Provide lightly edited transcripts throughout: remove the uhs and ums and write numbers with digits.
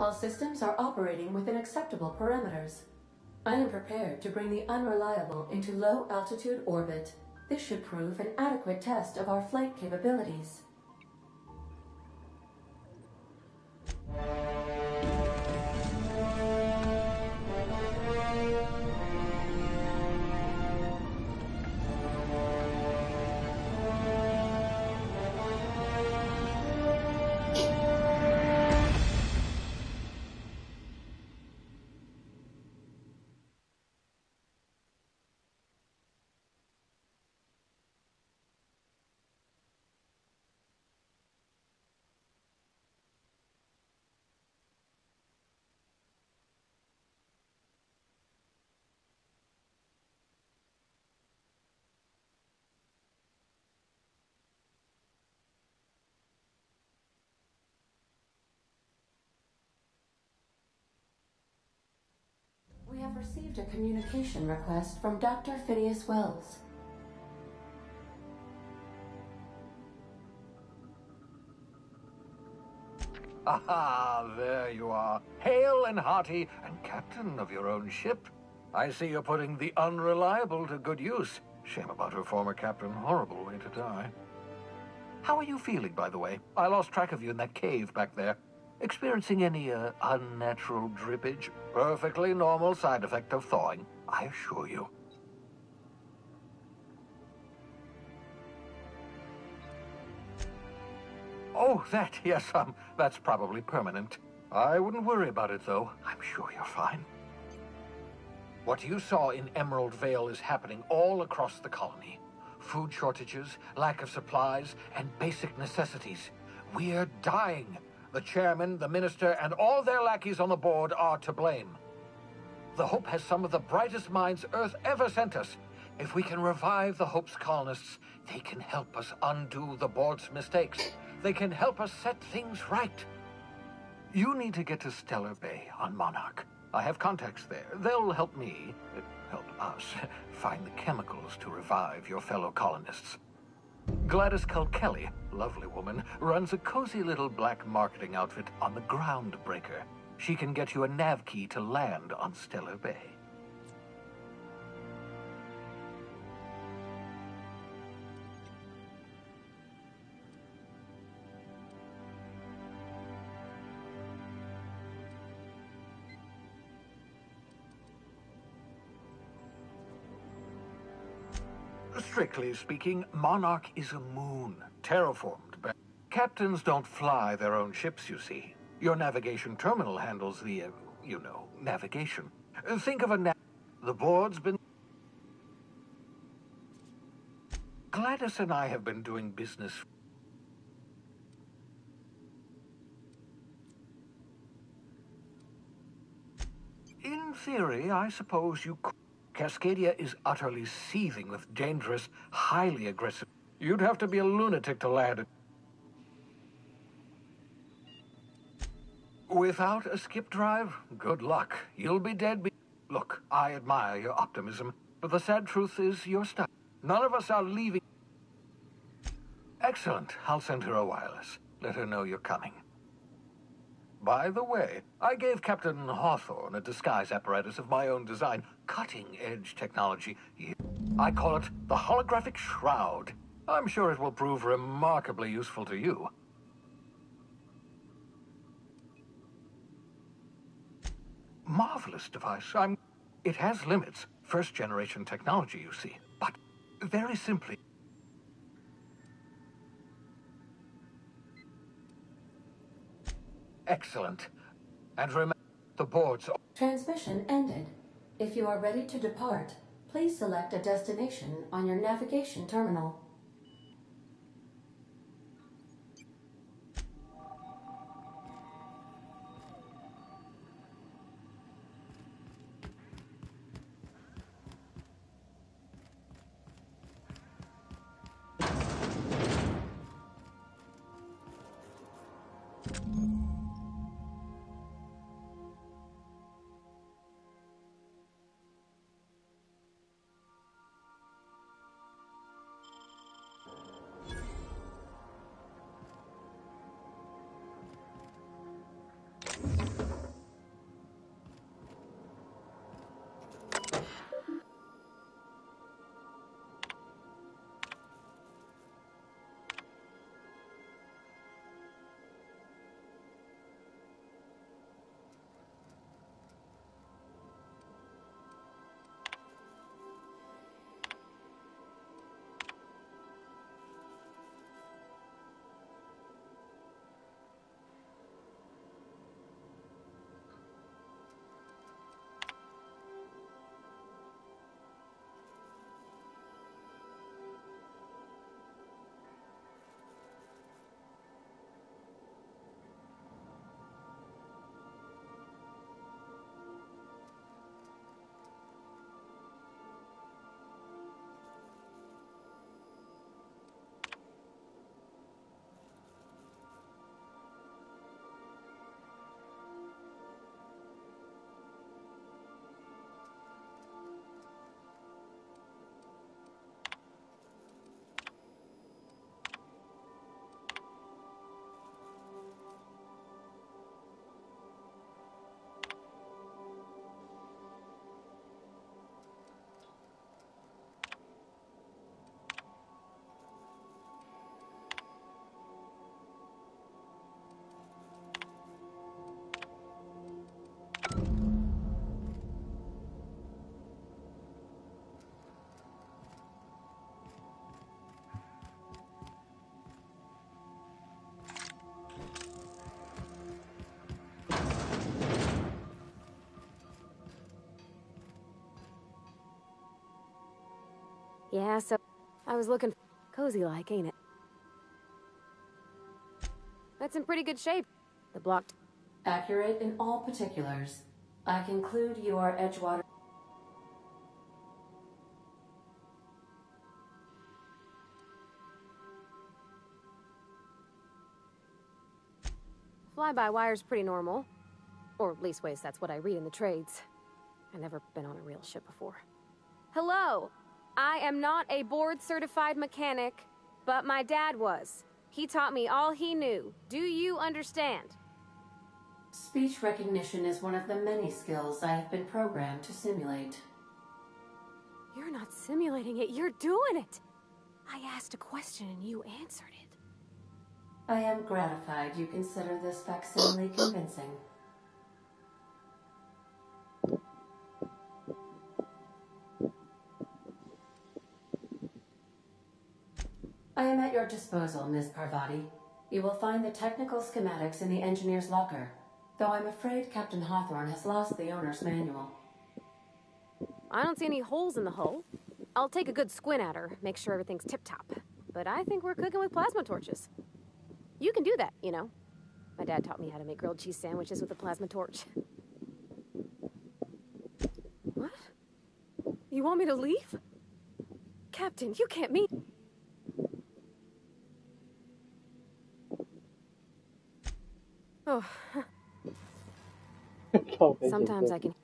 All systems are operating within acceptable parameters. I am prepared to bring the unreliable into low-altitude orbit. This should prove an adequate test of our flight capabilities. We have received a communication request from Dr. Phineas Wells. Aha, there you are, hale and hearty, and captain of your own ship. I see you're putting the unreliable to good use. Shame about her former captain, horrible way to die. How are you feeling, by the way? I lost track of you in that cave back there. Experiencing any, unnatural drippage? Perfectly normal side effect of thawing, I assure you. Oh, that, yes, that's probably permanent. I wouldn't worry about it, though. I'm sure you're fine. What you saw in Emerald Vale is happening all across the colony. Food shortages, lack of supplies, and basic necessities. We're dying. The chairman, the minister, and all their lackeys on the board are to blame. The Hope has some of the brightest minds Earth ever sent us. If we can revive the Hope's colonists, they can help us undo the board's mistakes. They can help us set things right. You need to get to Stellar Bay on Monarch. I have contacts there. They'll help me, help us, find the chemicals to revive your fellow colonists. Gladys Kelly, lovely woman, runs a cozy little black marketing outfit on the Groundbreaker. She can get you a nav key to land on Stellar Bay. Strictly speaking, Monarch is a moon, terraformed. But captains don't fly their own ships, you see. Your navigation terminal handles the, navigation. Think of the board's been... Gladys and I have been doing business... In theory, I suppose you could. Cascadia is utterly seething with dangerous, highly aggressive... You'd have to be a lunatic to land it. Without a skip drive? Good luck. You'll be dead Look, I admire your optimism, but the sad truth is you're stuck. None of us are leaving. Excellent. I'll send her a wireless. Let her know you're coming. By the way, I gave Captain Hawthorne a disguise apparatus of my own design. Cutting-edge technology. I call it the holographic shroud. I'm sure it will prove remarkably useful to you. Marvelous device. It has limits. First-generation technology, you see. But, very simply... Excellent. And remember, the board's... Transmission ended. If you are ready to depart, please select a destination on your navigation terminal. Yeah, so I was looking cozy-like, ain't it? That's in pretty good shape. The blocked... Accurate in all particulars. I conclude you are Edgewater. Fly-by-wire's pretty normal. Or leastways, that's what I read in the trades. I've never been on a real ship before. Hello! I am not a board-certified mechanic, but my dad was. He taught me all he knew. Do you understand? Speech recognition is one of the many skills I have been programmed to simulate. You're not simulating it, you're doing it! I asked a question and you answered it. I am gratified you consider this facsimile convincing. I am at your disposal, Ms. Parvati. You will find the technical schematics in the engineer's locker, though I'm afraid Captain Hawthorne has lost the owner's manual. I don't see any holes in the hull. I'll take a good squint at her, make sure everything's tip-top. But I think we're cooking with plasma torches. You can do that, you know. My dad taught me how to make grilled cheese sandwiches with a plasma torch. What? You want me to leave? Captain, you can't meet... Oh. Sometimes I can...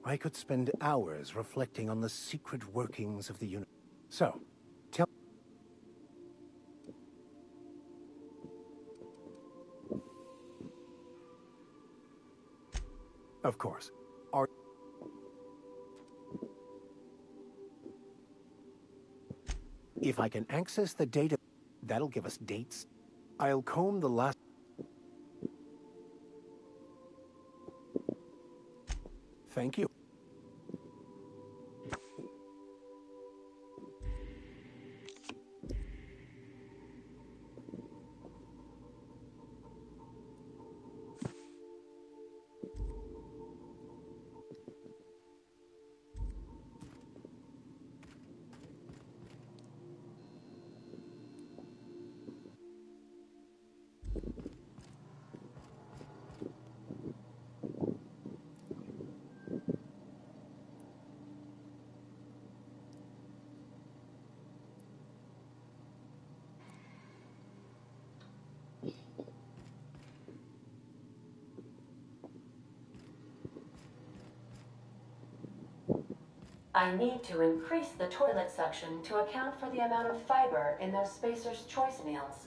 I could spend hours reflecting on the secret workings of the universe. So, tell... Of course. Are... If I can access the data, that'll give us dates. I'll comb the last... Thank you. I need to increase the toilet suction to account for the amount of fiber in those Spacer's Choice meals.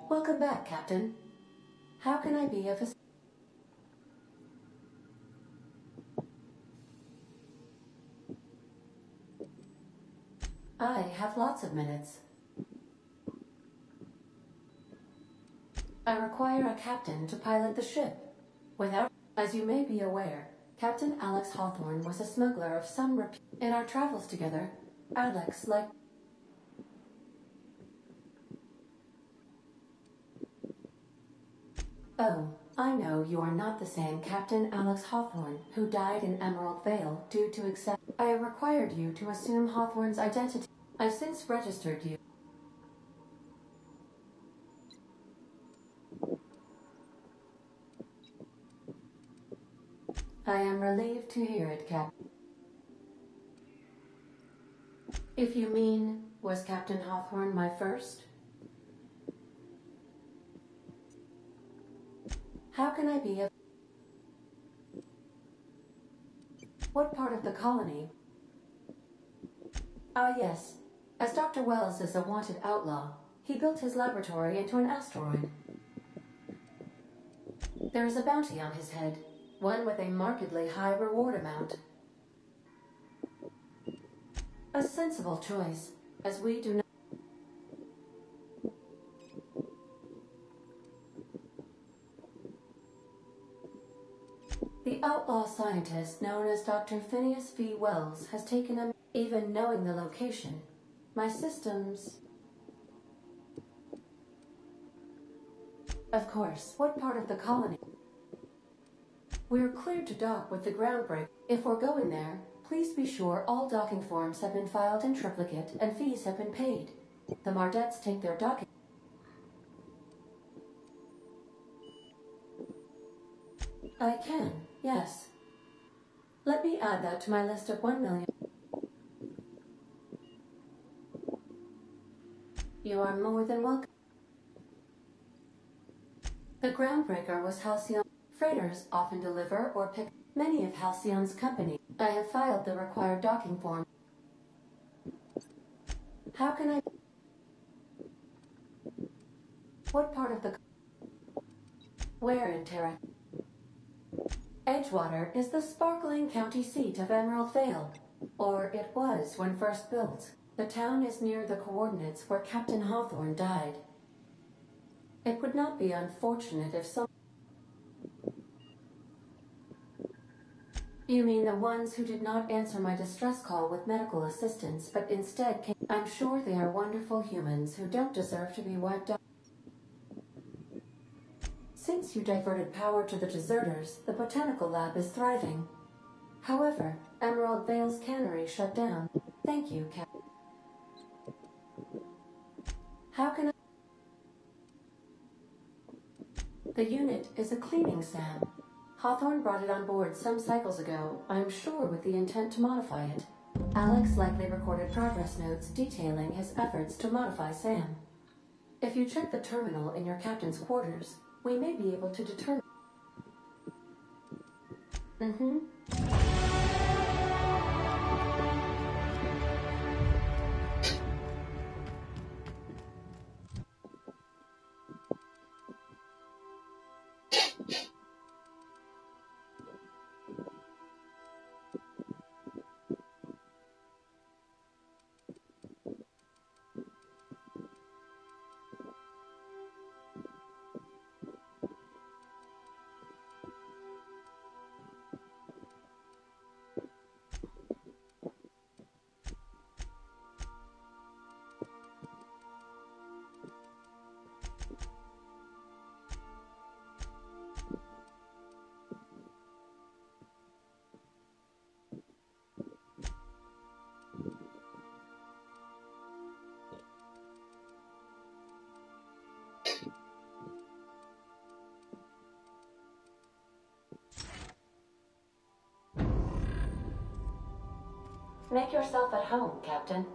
Welcome back, Captain. How can I be of assistance? I have lots of minutes. I require a captain to pilot the ship. As you may be aware, Captain Alex Hawthorne was a smuggler of some repute. In our travels together, Alex liked... Oh, I know you are not the same Captain Alex Hawthorne who died in Emerald Vale due to accept... I have required you to assume Hawthorne's identity. I've since registered you. I am relieved to hear it, Captain. If you mean, was Captain Hawthorne my first? How can I be of... What part of the colony? Ah, yes. As Dr. Wells is a wanted outlaw, he built his laboratory into an asteroid. There is a bounty on his head, one with a markedly high reward amount. A sensible choice, as we do not... The outlaw scientist known as Dr. Phineas V. Wells has taken him, even knowing the location. My systems... Of course, what part of the colony? We're cleared to dock with the groundbreak. If we're going there, please be sure all docking forms have been filed in triplicate and fees have been paid. The Mardettes take their docking... I can, yes. Let me add that to my list of 1 million. You are more than welcome. The groundbreaker was Halcyon. Freighters often deliver or pick many of Halcyon's companies. I have filed the required docking form. How can I... What part of the... Where in Terra? Edgewater is the sparkling county seat of Emerald Vale, or it was when first built. The town is near the coordinates where Captain Hawthorne died. It would not be unfortunate if some... You mean the ones who did not answer my distress call with medical assistance, but instead came... I'm sure they are wonderful humans who don't deserve to be wiped out. Since you diverted power to the deserters, the botanical lab is thriving. However, Emerald Vale's cannery shut down. Thank you, Captain. How can I... The unit is a cleaning SAM. Hawthorne brought it on board some cycles ago, I'm sure with the intent to modify it. Alex likely recorded progress notes detailing his efforts to modify SAM. If you check the terminal in your captain's quarters, we may be able to determine... Make yourself at home, Captain.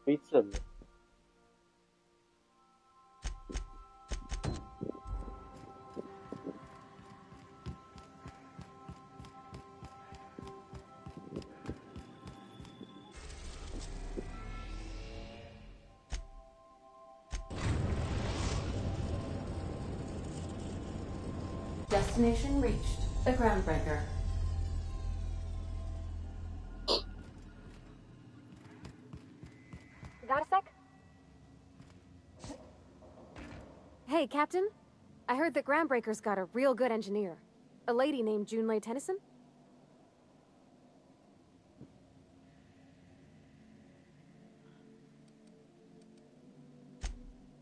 没整了。Destination reached. The Groundbreaker. Got a sec? Hey, Captain. I heard that Groundbreaker's got a real good engineer. A lady named Junlei Tennyson?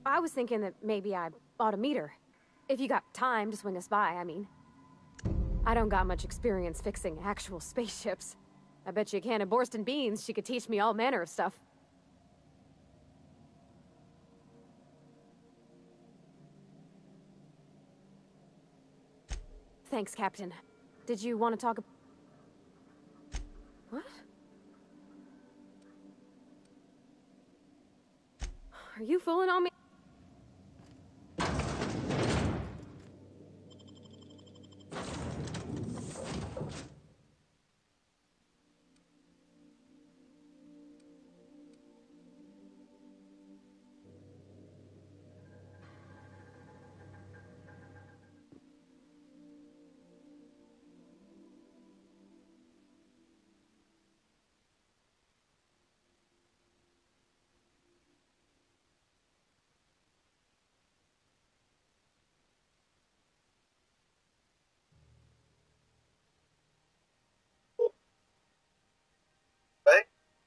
I was thinking that maybe I ought to meet her. If you got time to swing us by, I mean. I don't got much experience fixing actual spaceships. I bet you a can of Borston beans she could teach me all manner of stuff. Thanks, Captain. Did you want to talk? What? Are you fooling on me?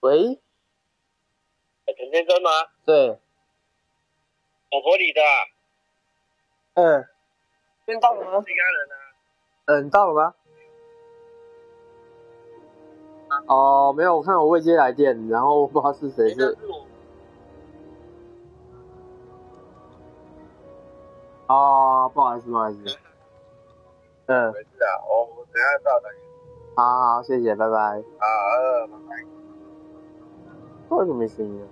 喂，陈先生吗？对，我佛里的。先到了吗？是家人啊。你到了吗？哦，没有，我看我未接来电，然后不知道是谁是。哦，不好意思，不好意思。没事啊，我等下到的。好，谢谢，拜拜。好，拜拜。为什么没声音啊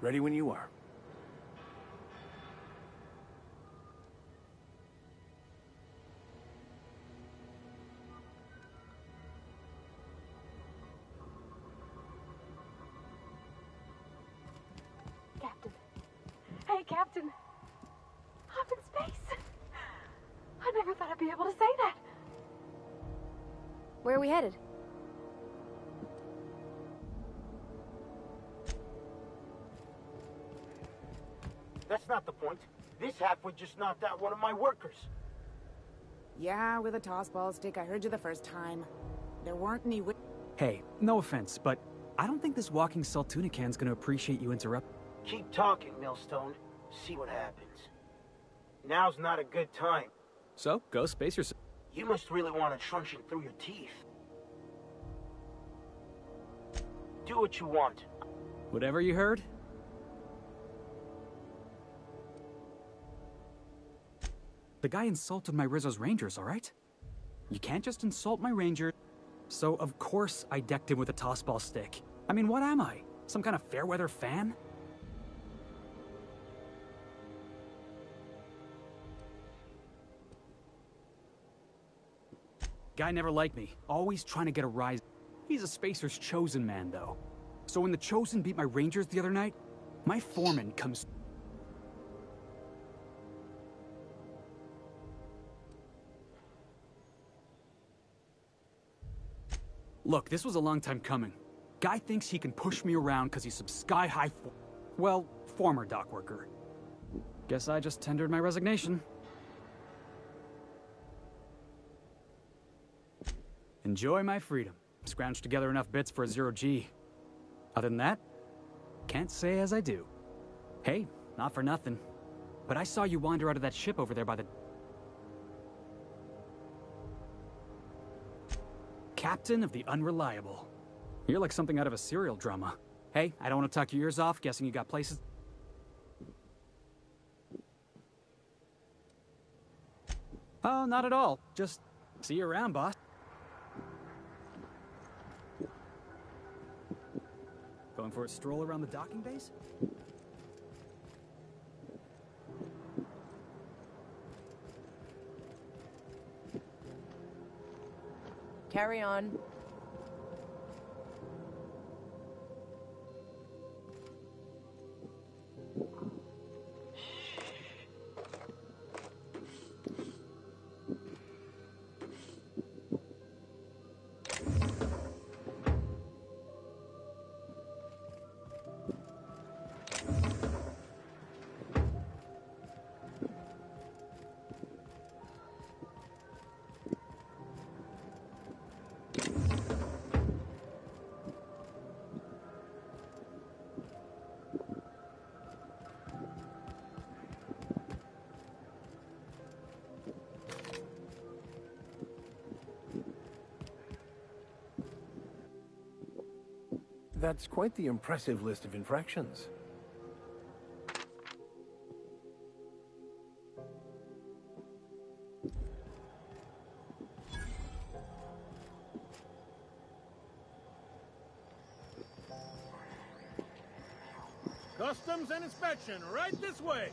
？Ready when you are. Captain. Hey, Captain. I'm in space. I never thought I'd be able to say that. Where are we headed? That's not the point. This halfway just knocked out one of my workers. Yeah, with a tossball stick. I heard you the first time. There weren't any... Hey, no offense, but I don't think this walking Saltunican's gonna appreciate you interrupt. Keep talking, Millstone. See what happens. Now's not a good time. So, go space yourself. You must really want a truncheon through your teeth. Do what you want. Whatever you heard? The guy insulted my Rizzo's Rangers, alright? You can't just insult my Ranger. So, of course, I decked him with a tossball stick. I mean, what am I? Some kind of fair-weather fan? Guy never liked me, always trying to get a rise. He's a Spacer's chosen man, though. So when the Chosen beat my Rangers the other night, my foreman comes... Look, this was a long time coming. Guy thinks he can push me around because he's some sky-high well, former dock worker. Guess I just tendered my resignation. Enjoy my freedom. Scrounged together enough bits for a 0G. Other than that, can't say as I do. Hey, not for nothing, but I saw you wander out of that ship over there by the... Captain of the Unreliable. You're like something out of a serial drama. Hey, I don't want to talk your ears off, guessing you got places... Oh, not at all. Just see you around, boss. Going for a stroll around the docking base? Carry on. That's quite the impressive list of infractions. Customs and inspection, right this way.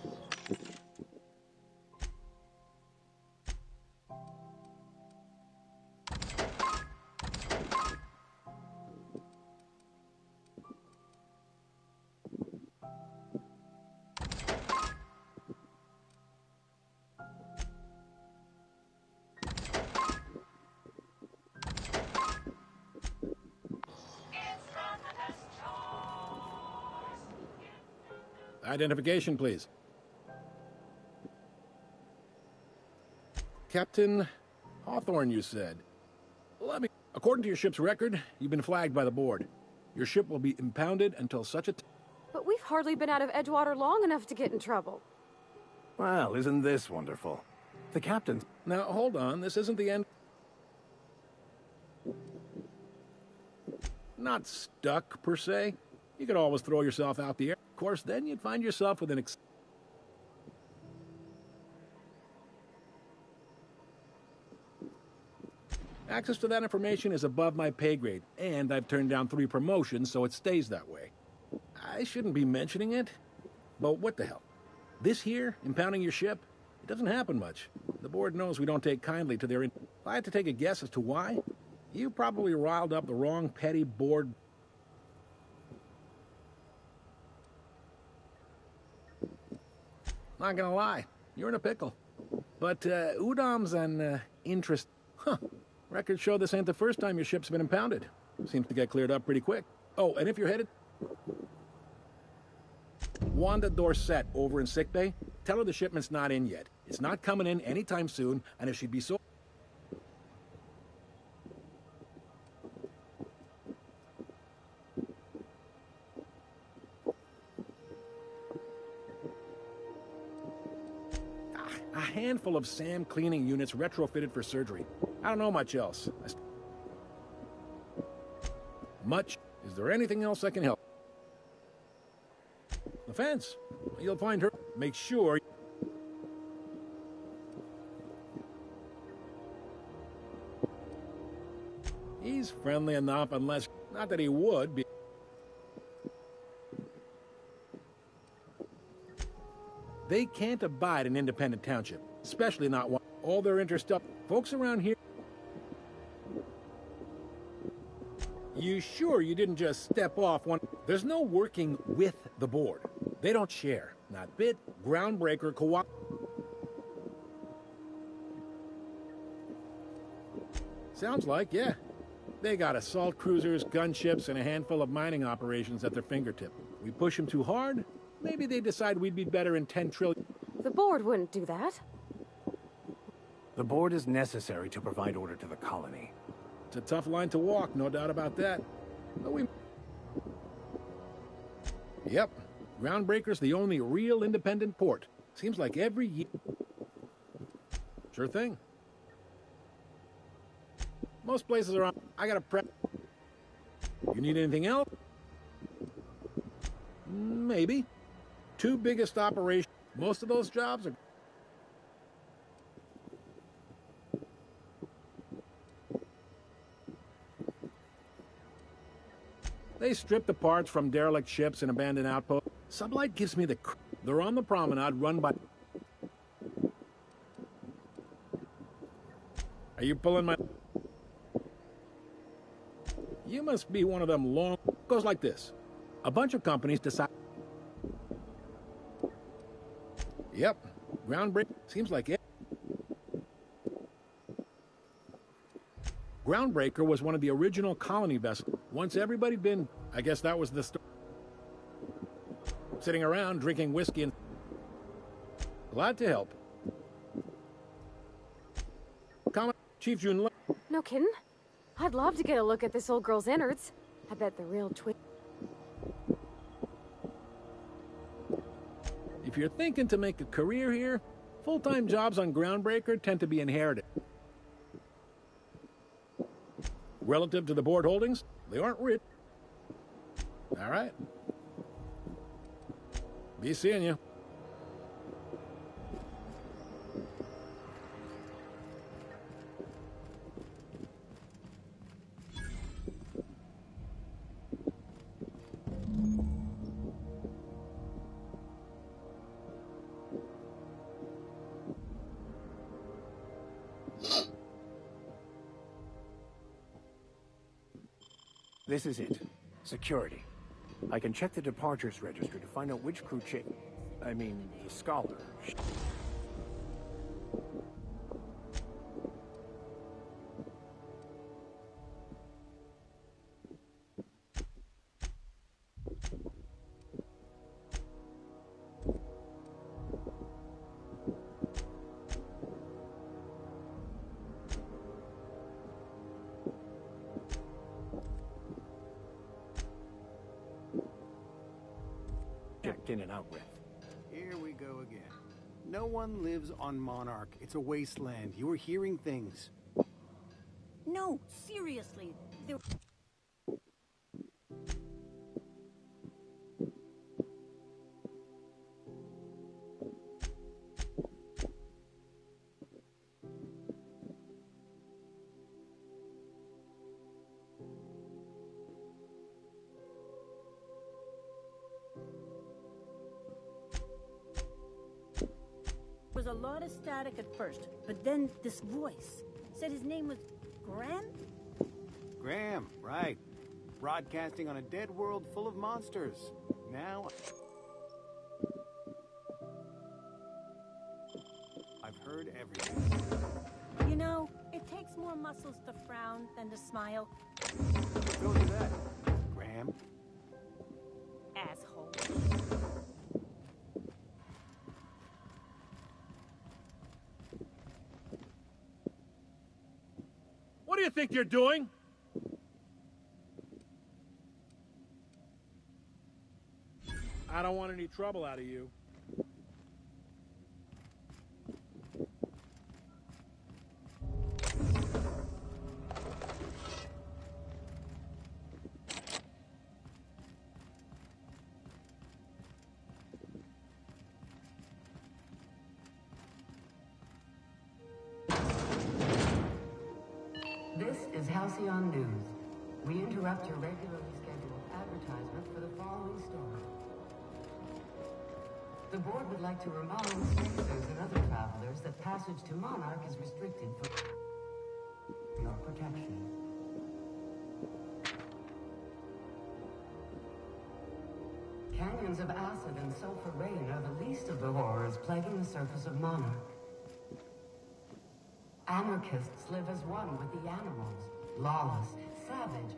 Identification, please. Captain Hawthorne, you said. According to your ship's record, you've been flagged by the board. Your ship will be impounded until such a But we've hardly been out of Edgewater long enough to get in trouble. Well, isn't this wonderful? The captain... Now, hold on. This isn't the end. Not stuck, per se. You could always throw yourself out the air. Of course, then you'd find yourself with an Access to that information is above my pay grade, and I've turned down 3 promotions, so it stays that way. I shouldn't be mentioning it, but what the hell? This here, impounding your ship, it doesn't happen much. The board knows we don't take kindly to their... If I had to take a guess as to why, you probably riled up the wrong petty board... Not gonna lie, you're in a pickle. But, Udam's an, interest... Huh. Records show this ain't the first time your ship's been impounded. Seems to get cleared up pretty quick. Oh, and if you're headed... Wanda Dorset over in sickbay, tell her the shipment's not in yet. It's not coming in anytime soon, and if she'd be so... A handful of SAM cleaning units retrofitted for surgery. I don't know much else. Much? Is there anything else I can help? The fence. You'll find her. Make sure... He's friendly enough unless... Not that he would be... They can't abide an independent township, especially not one. All their interest up. Folks around here... You sure you didn't just step off one... There's no working with the board. They don't share. Not bit, groundbreaker, co-op... Sounds like, yeah. They got assault cruisers, gunships, and a handful of mining operations at their fingertip. We push them too hard, maybe they decide we'd be better in 10 trillion... The board wouldn't do that. The board is necessary to provide order to the colony. It's a tough line to walk, no doubt about that. But we... Yep. Groundbreaker's the only real independent port. Seems like every year... Sure thing. Most places are on... I got a prep... You need anything else? Maybe. 2 biggest operations. Most of those jobs are... They strip the parts from derelict ships and abandoned outposts. Sublight gives me the... They're on the promenade run by... Are you pulling my... You must be one of them long... Goes like this. A bunch of companies decide... Yep. Groundbreaker... Seems like it. Groundbreaker was one of the original colony vessels. Once everybody'd been... I guess that was the story. Sitting around, drinking whiskey and... Glad to help. Chief Jun... No kidding? I'd love to get a look at this old girl's innards. I bet the real If you're thinking to make a career here, full-time jobs on Groundbreaker tend to be inherited. Relative to the board holdings, they aren't rich. All right. Be seeing you. This is it. Security. I can check the departures register to find out which crew I mean, the scholar. Checked in and out with. Here we go again. No one lives on Monarch. It's a wasteland. You are hearing things. No, seriously. There... was a lot of static at first, but then this voice said his name was Graham? Graham, right. Broadcasting on a dead world full of monsters. Now... I've heard everything. You know, it takes more muscles to frown than to smile. Go do that, Graham. Asshole. What do you think you're doing? I don't want any trouble out of you. This is Halcyon News. We interrupt your regularly scheduled advertisement for the following story. The board would like to remind spacers and other travelers that passage to Monarch is restricted for your protection. Canyons of acid and sulfur rain are the least of the horrors plaguing the surface of Monarch. Anarchists live as one with the animals, lawless, savage.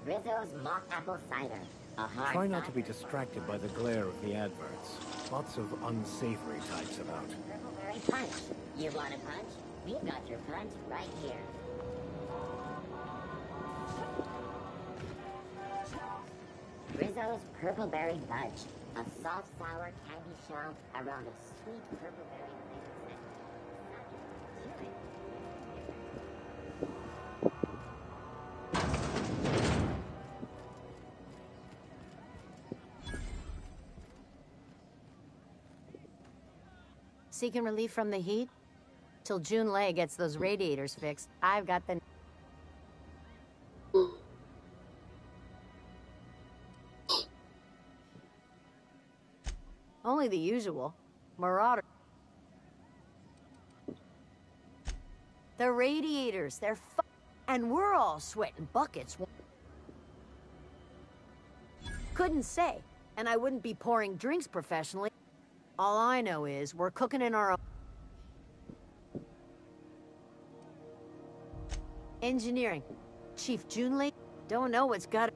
Rizzo's mock apple cider. A hard Try not to be cider. distracted by the glare of the adverts. Lots of unsavory types about. Purple punch. You want a punch? We've got your punch right here. Rizzo's Purple Berry Budge. A soft, sour candy shell around a sweet purple berry flavor Seeking relief from the heat? Till June Lay gets those radiators fixed, I've got the... Only the usual. Marauder. The radiators, they're and we're all sweating buckets. Couldn't say, and I wouldn't be pouring drinks professionally. All I know is we're cooking in our own... Engineering. Chief Junley? Don't know what's got it.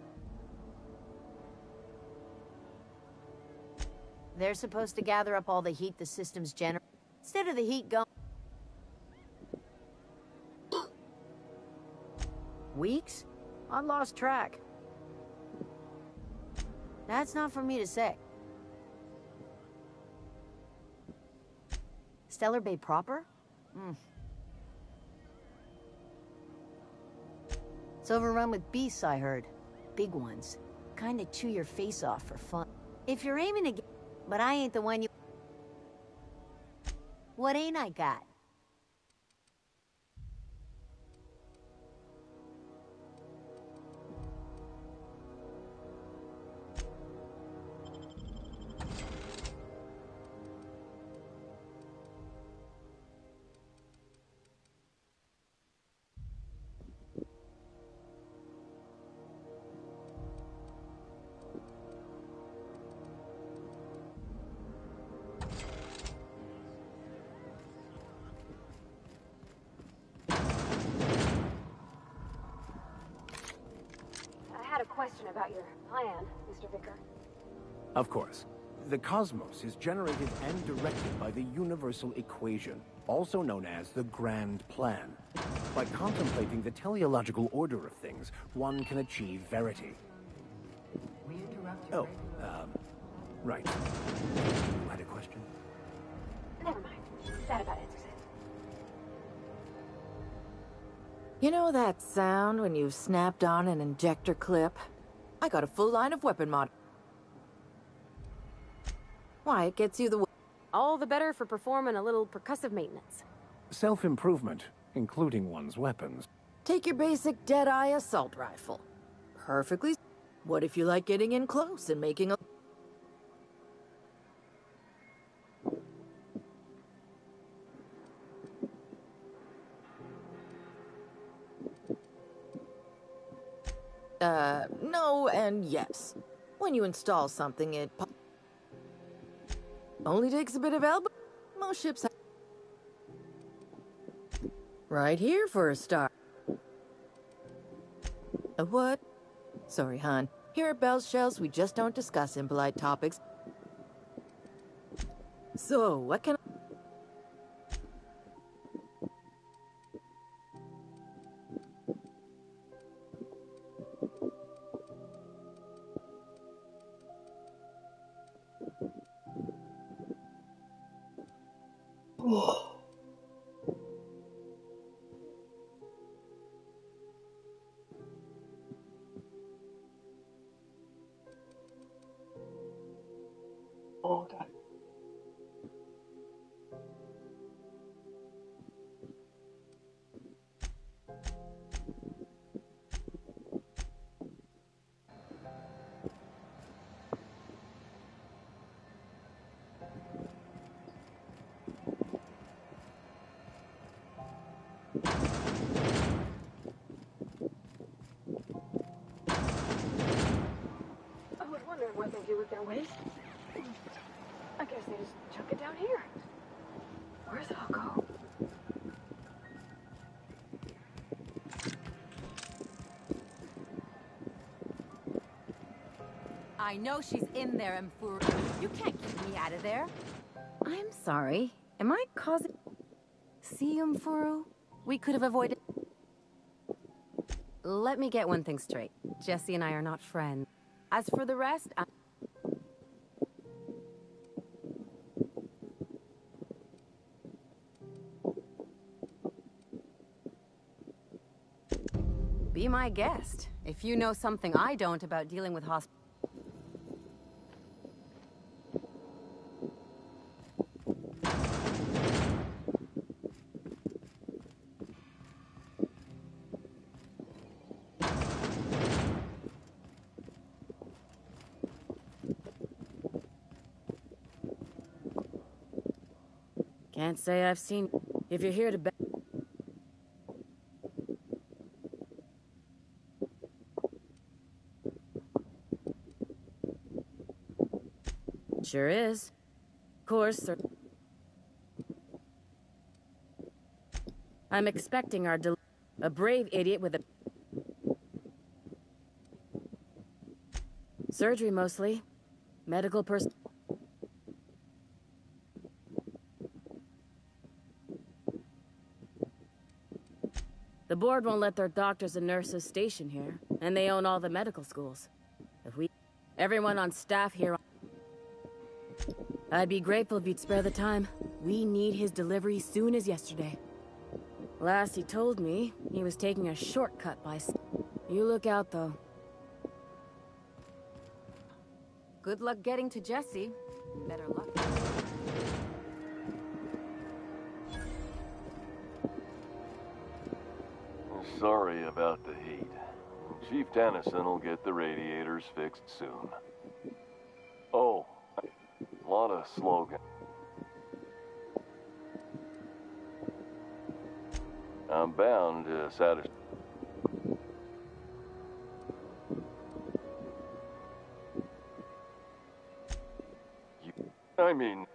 They're supposed to gather up all the heat the systems generate. Instead of the heat going... Weeks? I lost track. That's not for me to say. Stellar Bay proper? Hmm. It's overrun with beasts, I heard. Big ones. Kinda chew your face off for fun. If you're aiming to get... But I ain't the one you... What ain't I got? Question about your plan, Mr. Vicar. Of course. The cosmos is generated and directed by the universal equation, also known as the Grand Plan. By contemplating the teleological order of things, one can achieve verity. We interrupt Oh, right. You had a question? Never mind. That about answers it. You know that sound when you've snapped on an injector clip? I got a full line of weapon mod. Why, it gets you the... All the better for performing a little percussive maintenance. Self-improvement, including one's weapons. Take your basic Deadeye assault rifle. Perfectly... What if you like getting in close and making a... No and yes. When you install something, it only takes a bit of elbow. Most ships have... Right here for a start. A what? Sorry, hon. Here at Bell's Shells, we just don't discuss impolite topics. So, what can I... Oh, God. I was wondering what they do with their waste. I guess they just chuck it down here. Where's it all go? I know she's in there, Mfuru. You can't keep me out of there. I'm sorry. Am I causing... See, Mfuru? We could have avoided... Let me get one thing straight. Jesse and I are not friends. As for the rest, be my guest. If you know something I don't about dealing with hospitals. Can't say I've seen... If you're here to... Sure is. Of course, sir. I'm expecting our a brave idiot with a... Surgery, mostly. Medical person... The board won't let their doctors and nurses station here, and they own all the medical schools. If we... Everyone on staff here... I'd be grateful if you'd spare the time. We need his delivery soon as yesterday. Last he told me, he was taking a shortcut by... You look out, though. Good luck getting to Jesse. Better luck. Sorry about the heat. Chief Tennyson will get the radiators fixed soon. Oh, a lot of slogan. I'm bound to satisfy. I mean...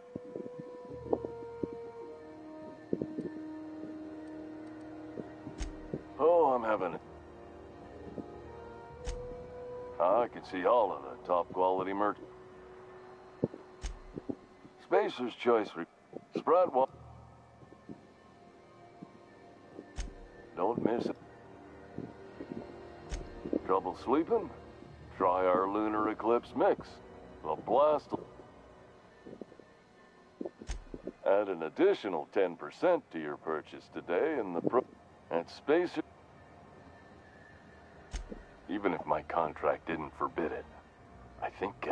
Oh, I'm having... I can see all of the top quality merch. Spacer's Choice Spread one. Don't miss it. Trouble sleeping? Try our Lunar Eclipse mix. The blast. Add an additional 10% to your purchase today in the at Spacer. Even if my contract didn't forbid it, I think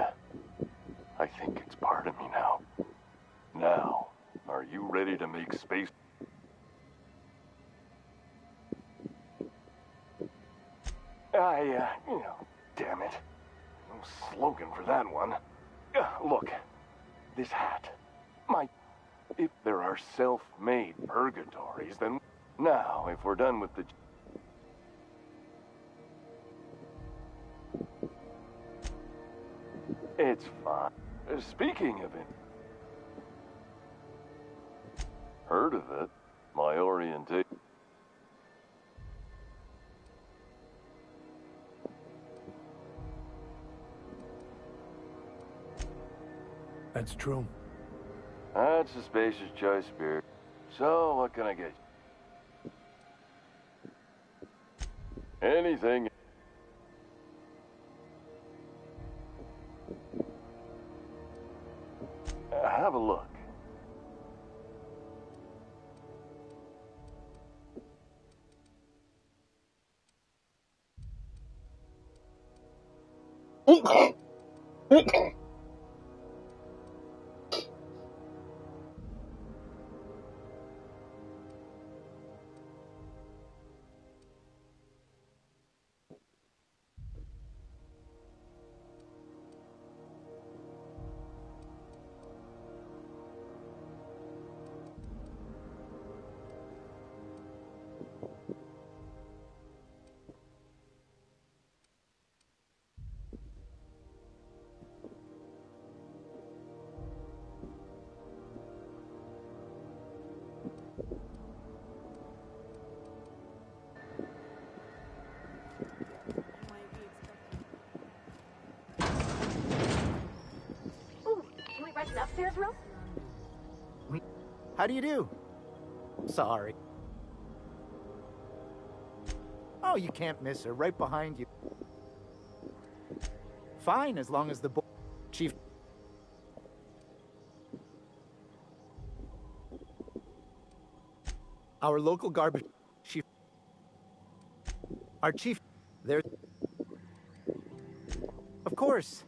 it's part of me now. Now, are you ready to make space? Damn it. No slogan for that one. Look, this hat. If there are self-made purgatories, then... Now, if we're done with the... It's fine. Speaking of it... Heard of it? My orientation... That's true. That's a Spacer's Choice spirit. So, what can I get you? Anything. Have a look. An upstairs room? How do you do? Sorry. Oh, you can't miss her. Right behind you. Fine, as long as the chief... Our local garbage... Chief... Our chief... There... Of course.